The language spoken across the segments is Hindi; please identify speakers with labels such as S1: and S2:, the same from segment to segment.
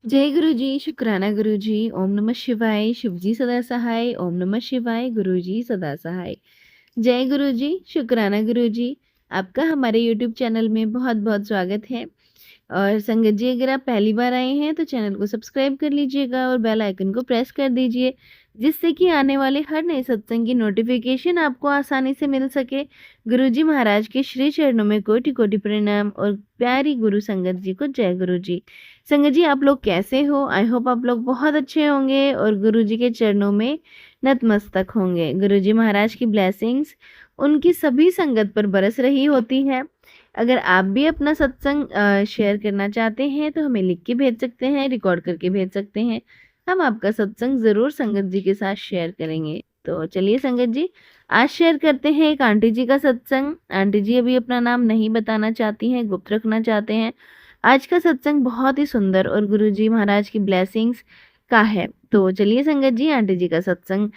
S1: जय गुरु जी, शुक्राना गुरु जी, ओम नमः शिवाय, शिव जी सदा सहाय, ओम नमः शिवाय, गुरु जी सदा सहाय। जय गुरु जी, शुक्राना गुरु जी, आपका हमारे यूट्यूब चैनल में बहुत-बहुत स्वागत है। और संगत जी, अगर आप पहली बार आए हैं तो चैनल को सब्सक्राइब कर लीजिएगा और बेल आइकन को प्रेस कर दीजिए, जिससे कि आने वाले हर नए सत्संग की नोटिफिकेशन आपको आसानी से मिल सके। गुरुजी महाराज के श्री चरणों में कोटि-कोटि प्रणाम और प्यारी गुरु संगत जी को जय गुरु जी। संगत जी, आप लोग कैसे हो? आई होप आप लोग बहुत अच्छे होंगे और गुरुजी के चरणों में नतमस्तक होंगे। गुरुजी महाराज की ब्लेसिंग्स उनकी सभी संगत पर बरस रही होती है। अगर आप भी अपना सत्संग शेयर करना चाहते हैं तो हमें लिख के भेज सकते हैं, रिकॉर्ड करके भेज सकते हैं। हम आपका सत्संग ज़रूर संगत जी के साथ शेयर करेंगे। तो चलिए संगत जी, आज शेयर करते हैं एक आंटी जी का सत्संग। आंटी जी अभी अपना नाम नहीं बताना चाहती हैं, गुप्त रखना चाहते हैं। आज का सत्संग बहुत ही सुंदर और गुरुजी महाराज की ब्लेसिंग्स का है। तो चलिए संगत जी, आंटी जी का सत्संग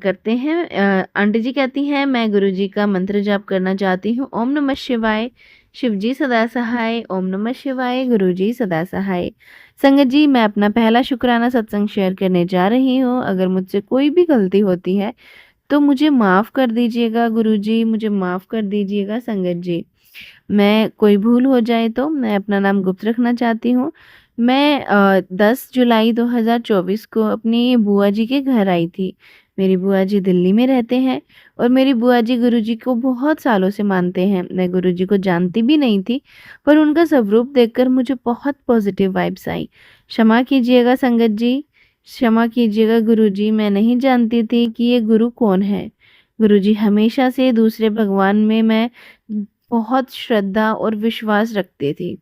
S1: करते हैं। आंटी जी कहती हैं, मैं गुरुजी का मंत्र जाप करना चाहती हूँ। ओम नमः शिवाय, शिव जी सदा सहाय, ओम नमः शिवाय, गुरु जी सदा सहाय। संगत जी, मैं अपना पहला शुक्राना सत्संग शेयर करने जा रही हूँ। अगर मुझसे कोई भी गलती होती है तो मुझे माफ़ कर दीजिएगा गुरुजी, मुझे माफ़ कर दीजिएगा संगत जी। मैं कोई भूल हो जाए तो मैं अपना नाम गुप्त रखना चाहती हूँ। मैं 10 जुलाई 2024 को अपनी बुआ जी के घर आई थी। मेरी बुआ जी दिल्ली में रहते हैं और मेरी बुआ जी गुरुजी को बहुत सालों से मानते हैं। मैं गुरुजी को जानती भी नहीं थी, पर उनका स्वरूप देखकर मुझे बहुत पॉजिटिव वाइब्स आई। क्षमा कीजिएगा संगत जी, क्षमा कीजिएगा गुरुजी, मैं नहीं जानती थी कि ये गुरु कौन है। गुरुजी हमेशा से दूसरे भगवान में मैं बहुत श्रद्धा और विश्वास रखती थी।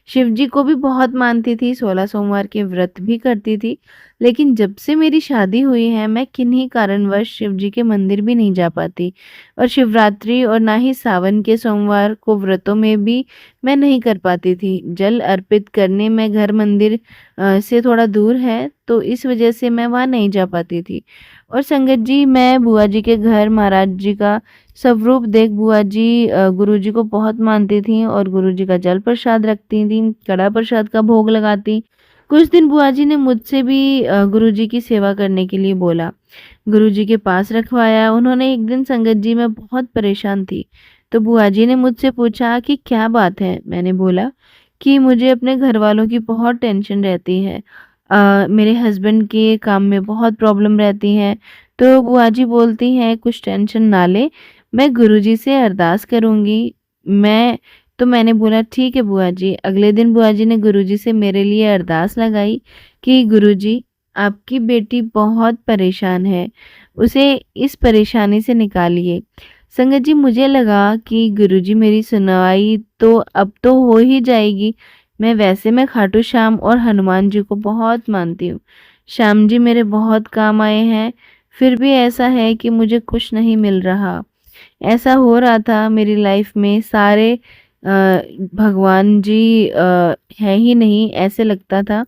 S1: शिव जी को भी बहुत मानती थी, 16 सोमवार के व्रत भी करती थी। लेकिन जब से मेरी शादी हुई है, मैं किन्हीं कारणवश शिव जी के मंदिर भी नहीं जा पाती और शिवरात्रि और ना ही सावन के सोमवार को व्रतों में भी मैं नहीं कर पाती थी। जल अर्पित करने में घर मंदिर से थोड़ा दूर है, तो इस वजह से मैं वहाँ नहीं जा पाती थी। और संगत जी, मैं बुआ जी के घर महाराज जी का स्वरूप देख बुआ जी गुरुजी को बहुत मानती थीं और गुरुजी का जल प्रसाद रखती थीं, कड़ा प्रसाद का भोग लगाती। कुछ दिन बुआ जी ने मुझसे भी गुरुजी की सेवा करने के लिए बोला। गुरुजी के पास रखवाया। उन्होंने एक दिन संगत जी, मैं बहुत परेशान थी, तो बुआ जी ने मुझसे पूछा कि क्या बात है। मैंने बोला कि मुझे अपने घर वालों की बहुत टेंशन रहती है। मेरे हस्बैंड के काम में बहुत प्रॉब्लम रहती है। तो बुआ जी बोलती हैं, कुछ टेंशन ना ले, मैं गुरुजी से अरदास करूँगी। मैंने बोला ठीक है बुआ जी। अगले दिन बुआ जी ने गुरुजी से मेरे लिए अरदास लगाई कि गुरुजी, आपकी बेटी बहुत परेशान है, उसे इस परेशानी से निकालिए। संगत जी, मुझे लगा कि गुरुजी मेरी सुनवाई तो अब तो हो ही जाएगी। मैं खाटू श्याम और हनुमान जी को बहुत मानती हूँ। श्याम जी मेरे बहुत काम आए हैं, फिर भी ऐसा है कि मुझे कुछ नहीं मिल रहा। ऐसा हो रहा था मेरी लाइफ में, सारे भगवान जी हैं ही नहीं, ऐसे लगता था।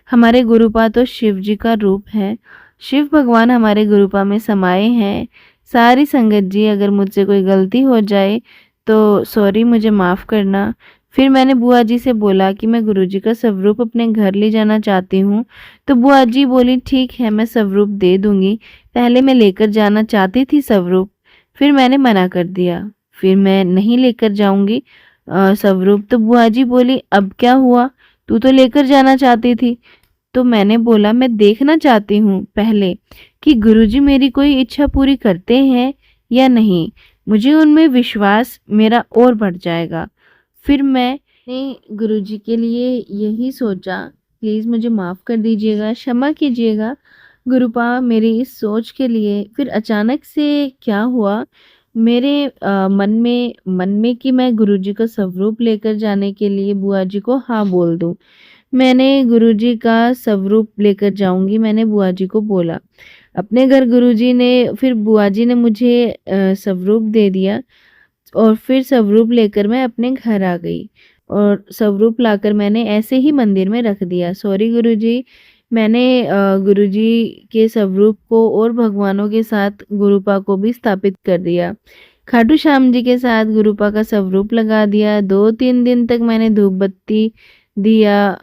S1: हमारे गुरुपा तो शिव जी का रूप है। शिव भगवान हमारे गुरुपा में समाये हैं। सारी संगत जी, अगर मुझसे कोई गलती हो जाए तो सॉरी, मुझे माफ़ करना। फिर मैंने बुआ जी से बोला कि मैं गुरुजी का स्वरूप अपने घर ले जाना चाहती हूँ। तो बुआ जी बोली ठीक है, मैं स्वरूप दे दूँगी। पहले मैं लेकर जाना चाहती थी स्वरूप, फिर मैंने मना कर दिया। फिर मैं नहीं लेकर जाऊँगी स्वरूप। तो बुआ जी बोली, अब क्या हुआ? तू तो लेकर जाना चाहती थी। तो मैंने बोला, मैं देखना चाहती हूँ पहले कि गुरुजी मेरी कोई इच्छा पूरी करते हैं या नहीं। मुझे उनमें विश्वास मेरा और बढ़ जाएगा। फिर मैंने गुरुजी के लिए यही सोचा, प्लीज़ मुझे माफ़ कर दीजिएगा, क्षमा कीजिएगा गुरुपा मेरी इस सोच के लिए। फिर अचानक से क्या हुआ, मेरे मन में कि मैं गुरुजी का स्वरूप लेकर जाने के लिए बुआ जी को हाँ बोल दूँ। मैंने गुरुजी का स्वरूप लेकर जाऊँगी, मैंने बुआ जी को बोला। अपने घर गुरुजी ने फिर बुआ जी ने मुझे स्वरूप दे दिया और फिर स्वरूप लेकर मैं अपने घर आ गई और स्वरूप लाकर मैंने ऐसे ही मंदिर में रख दिया। सॉरी गुरुजी, मैंने गुरुजी के स्वरूप को और भगवानों के साथ गुरुपा को भी स्थापित कर दिया। खाटू श्याम जी के साथ गुरुपा का स्वरूप लगा दिया। 2-3 दिन तक मैंने धूप बत्ती दिया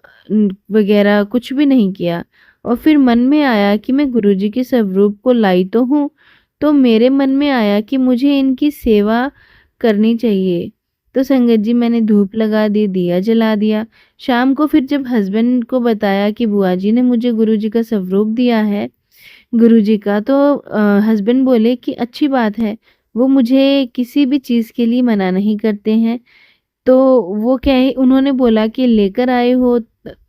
S1: वगैरह कुछ भी नहीं किया। और फिर मन में आया कि मैं गुरुजी के स्वरूप को लाई तो हूँ, तो मेरे मन में आया कि मुझे इनकी सेवा करनी चाहिए। तो संगत जी मैंने धूप लगा दी, दिया जला दिया। शाम को फिर जब हस्बैंड को बताया कि बुआ जी ने मुझे गुरुजी का स्वरूप दिया है गुरुजी का, तो हस्बैंड बोले कि अच्छी बात है, वो मुझे किसी भी चीज़ के लिए मना नहीं करते हैं। तो वो क्या है, उन्होंने बोला कि लेकर आए हो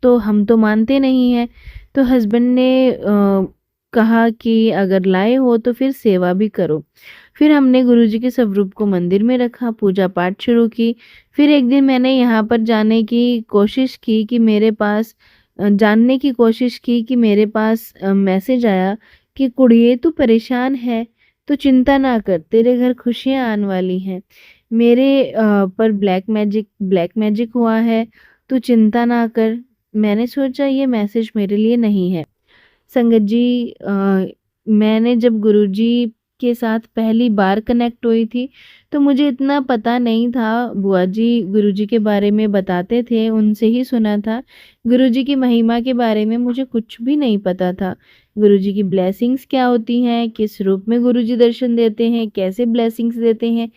S1: तो हम तो मानते नहीं हैं। तो हस्बैंड ने कहा कि अगर लाए हो तो फिर सेवा भी करो। फिर हमने गुरुजी के स्वरूप को मंदिर में रखा, पूजा पाठ शुरू की। फिर एक दिन मैंने यहाँ पर जाने की कोशिश की कि मेरे पास जानने की कोशिश की कि मेरे पास मैसेज आया कि कुड़िए तू परेशान है, तो चिंता ना कर, तेरे घर खुशियाँ आने वाली हैं। मेरे पर ब्लैक मैजिक हुआ है, तू चिंता ना कर। मैंने सोचा ये मैसेज मेरे लिए नहीं है। संगत जी मैंने जब गुरुजी के साथ पहली बार कनेक्ट हुई थी, तो मुझे इतना पता नहीं था। बुआ जी गुरुजी के बारे में बताते थे, उनसे ही सुना था। गुरुजी की महिमा के बारे में मुझे कुछ भी नहीं पता था। गुरुजी की ब्लेसिंग्स क्या होती हैं, किस रूप में गुरुजी दर्शन देते हैं, कैसे ब्लेसिंग्स देते हैं,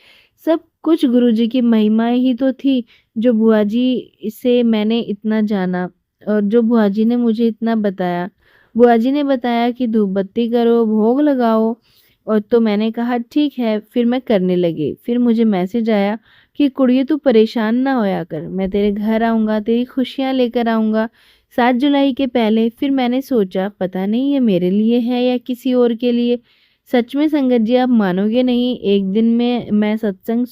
S1: सब कुछ गुरुजी की महिमा ही तो थी, जो बुआ जी से मैंने इतना जाना और जो बुआ जी ने मुझे इतना बताया। बुआ जी ने बताया कि धूप बत्ती करो, भोग लगाओ, और तो मैंने कहा ठीक है, फिर मैं करने लगी। फिर मुझे मैसेज आया कि कुड़िए तू परेशान ना होया कर, मैं तेरे घर आऊँगा, तेरी खुशियाँ लेकर आऊँगा 7 जुलाई के पहले। फिर मैंने सोचा पता नहीं ये मेरे लिए है या किसी और के लिए। सच में संगत जी आप मानोगे नहीं, एक दिन में मैं सत्संग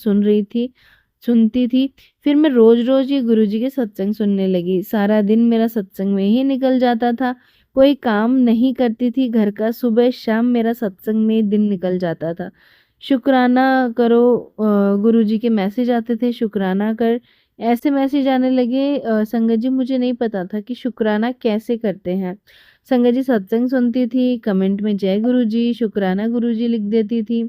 S1: सुनती थी। फिर मैं रोज़-रोज़ ये गुरुजी के सत्संग सुनने लगी। सारा दिन मेरा सत्संग में ही निकल जाता था। कोई काम नहीं करती थी घर का, सुबह-शाम मेरा सत्संग में ही दिन निकल जाता था। शुक्राना करो गुरुजी के मैसेज आते थे, शुक्राना कर, ऐसे मैसेज आने लगे। संगत जी मुझे नहीं पता था कि शुक्राना कैसे करते हैं। संगत जी सत्संग सुनती थी, कमेंट में जय गुरुजी, शुक्राना गुरुजी लिख देती थी।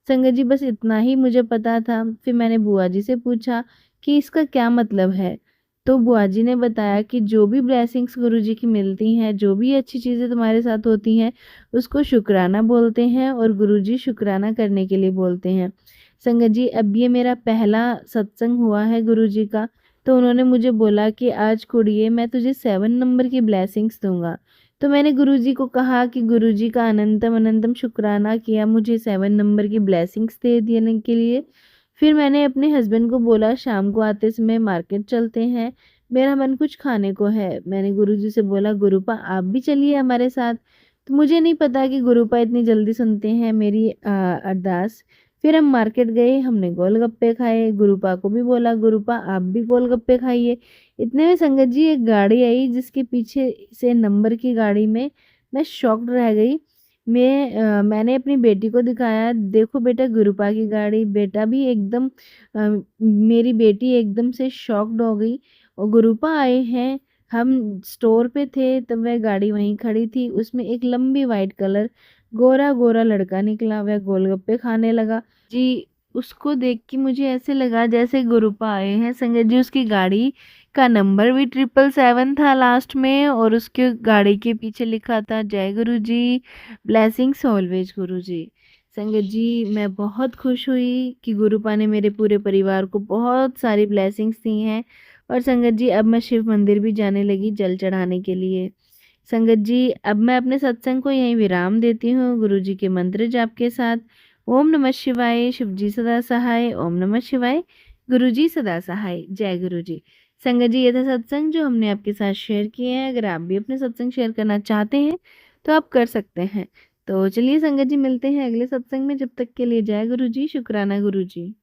S1: संगत जी बस इतना ही मुझे पता था। फिर मैंने बुआ जी से पूछा कि इसका क्या मतलब है? तो बुआ जी ने बताया कि जो भी ब्लेसिंग्स गुरुजी की मिलती हैं, जो भी अच्छी चीज़ें तुम्हारे साथ होती हैं, उसको शुक्राना बोलते हैं और गुरुजी शुक्राना करने के लिए बोलते हैं। संगत जी अब ये मेरा पहला सत्संग हुआ है गुरुजी का, तो उन्होंने मुझे बोला कि आज कुड़िए मैं तुझे 7 नंबर की ब्लेसिंग्स दूँगा। तो मैंने गुरुजी को कहा कि गुरुजी का अनंतम अनंतम शुक्राना किया मुझे 7 नंबर की ब्लेसिंग्स दे देने के लिए। फिर मैंने अपने हस्बैंड को बोला शाम को आते समय मार्केट चलते हैं, मेरा मन कुछ खाने को है। मैंने गुरुजी से बोला गुरुपा आप भी चलिए हमारे साथ। तो मुझे नहीं पता कि गुरुपा इतनी जल्दी सुनते हैं मेरी अरदास। फिर हम मार्केट गए, हमने गोलगप्पे खाए, गुरुपा को भी बोला गुरुपा आप भी गोलगप्पे खाइए। इतने में संगत जी एक गाड़ी आई जिसके पीछे से नंबर की गाड़ी में मैं शॉक्ड रह गई। मैंने अपनी बेटी को दिखाया, देखो बेटा गुरुपा की गाड़ी। बेटा भी एकदम मेरी बेटी एकदम से शॉक्ड हो गई और गुरुपा आए हैं। हम स्टोर पे थे तब वह गाड़ी वहीं खड़ी थी, उसमें एक लंबी वाइट कलर गोरा-गोरा लड़का निकला, वह गोलगप्पे खाने लगा। जी, उसको देख के मुझे ऐसे लगा जैसे गुरुपा आए हैं। संगत जी उसकी गाड़ी का नंबर भी 777 था लास्ट में और उसके गाड़ी के पीछे लिखा था जय गुरुजी, ब्लेसिंग्स ऑलवेज गुरुजी। संगत जी मैं बहुत खुश हुई कि गुरुपा ने मेरे पूरे परिवार को बहुत सारी ब्लेसिंग्स दी हैं। और संगत जी अब मैं शिव मंदिर भी जाने लगी जल चढ़ाने के लिए। संगत जी अब मैं अपने सत्संग को यहीं विराम देती हूँ गुरुजी के मंत्र जाप के साथ। ओम नमः शिवाय, शिवजी सदा सहाय। ओम नमः शिवाय, गुरुजी सदा सहाय। जय गुरुजी। संगत जी ये था सत्संग जो हमने आपके साथ शेयर किए हैं। अगर आप भी अपने सत्संग शेयर करना चाहते हैं तो आप कर सकते हैं। तो चलिए संगत जी मिलते हैं अगले सत्संग में, जब तक के लिए जय गुरुजी, शुक्राना गुरुजी।